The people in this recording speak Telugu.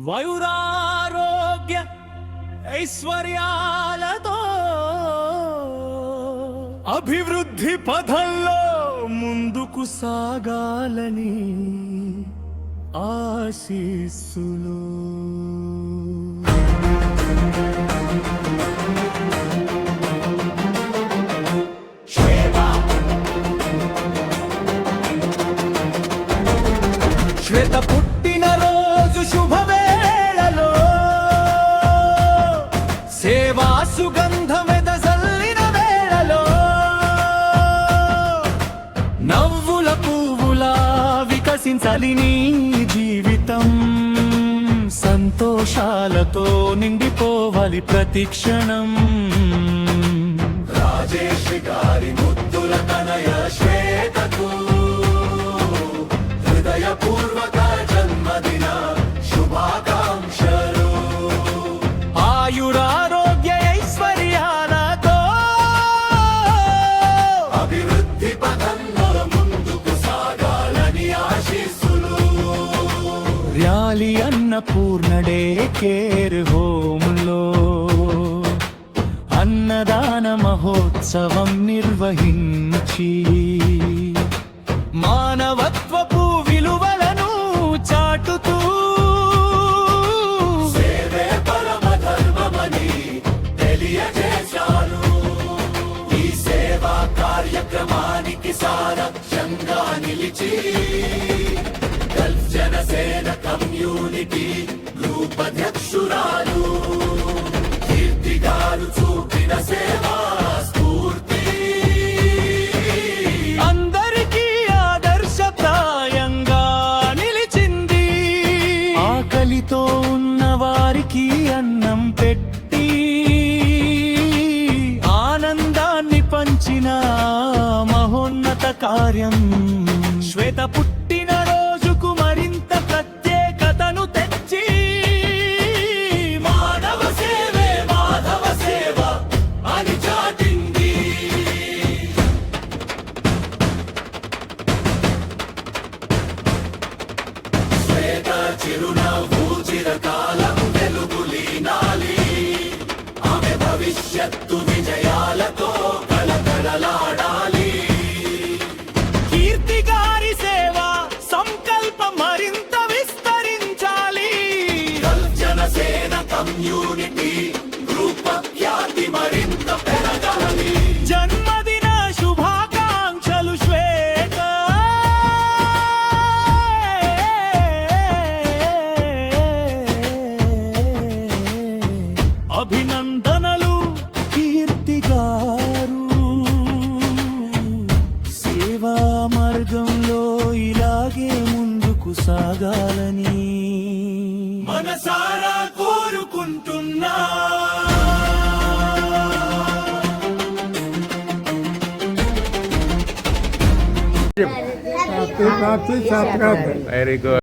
వయురారోగ్య ఐశ్వర్యాలతో అభివృద్ధి పథంలో ముందుకు సాగాలని ఆశీస్సులు. శ్వేత పుట్టిన రోజు శుభవేళలో సేవా సుగంధమెదజల్లిన వేళలో నవ్వుల పువ్వులా వికసించాలి నీ జీవితం. సంతోషాలతో నిండిపోవాలి ప్రతి క్షణం. రాజేష్ గారి ముద్దుల తనయ శ్వేతకు హృదయపూర్వక జన్మదిన శుభాకాంక్షలు. ఆయురారోగ్య ఐశ్వర్యాలతో అభివృద్ధి పథంలో ముందుకు సాగాలని ఆశీస్సులు. ర్యాలీ అన్నపూర్ణ డే కేర్ హోంలో అన్నదాన మహోత్సవం నిర్వహించి మానవత్వపు విలువలను చాటుతూ సేవే పరమ ధర్మమని తెలియజేశారు. ఈ సేవా కార్యక్రమానికి సారథ్యంగా నిలిచి గల్ఫ్ జనసేన కమ్యూనిటీ గ్రూప్ అధ్యక్షురాలు కీర్తి గారు చూపిన సేవా స్ఫూర్తి అందరికీ ఆదర్శప్రాయంగా నిలిచింది. ఆకలితో ఉన్న వారికి అన్నం పెట్టి ఆనందాన్ని పంచిన మహోన్నత కార్యం. శ్వేత పుట్టిన రోజుకు మరింత ప్రత్యేకతను తెచ్చి మానవ సేవే మాధవ సేవ అని చాటింది. శ్వేత చిరునవ్వు చిరకాలం వెలుగులీనాలి. ఆమె భవిష్యత్తు విజయాలతో కలకలలాడాలి. కీర్తి గారి సేవ సంకల్పం మరింత విస్తరించాలి. గల్ఫ్ జనసేన కమ్యూనిటీ గ్రూప్ ఖ్యాతి మరింత పెరగాలి. జన్మదిన శుభాకాంక్షలు శ్వేత. అభినందనలు కీర్తి గారు. సేవా మార్గంలో ఇలాగే ముందుకు సాగాలని మనసారా కోరుకుంటున్నా. Very good.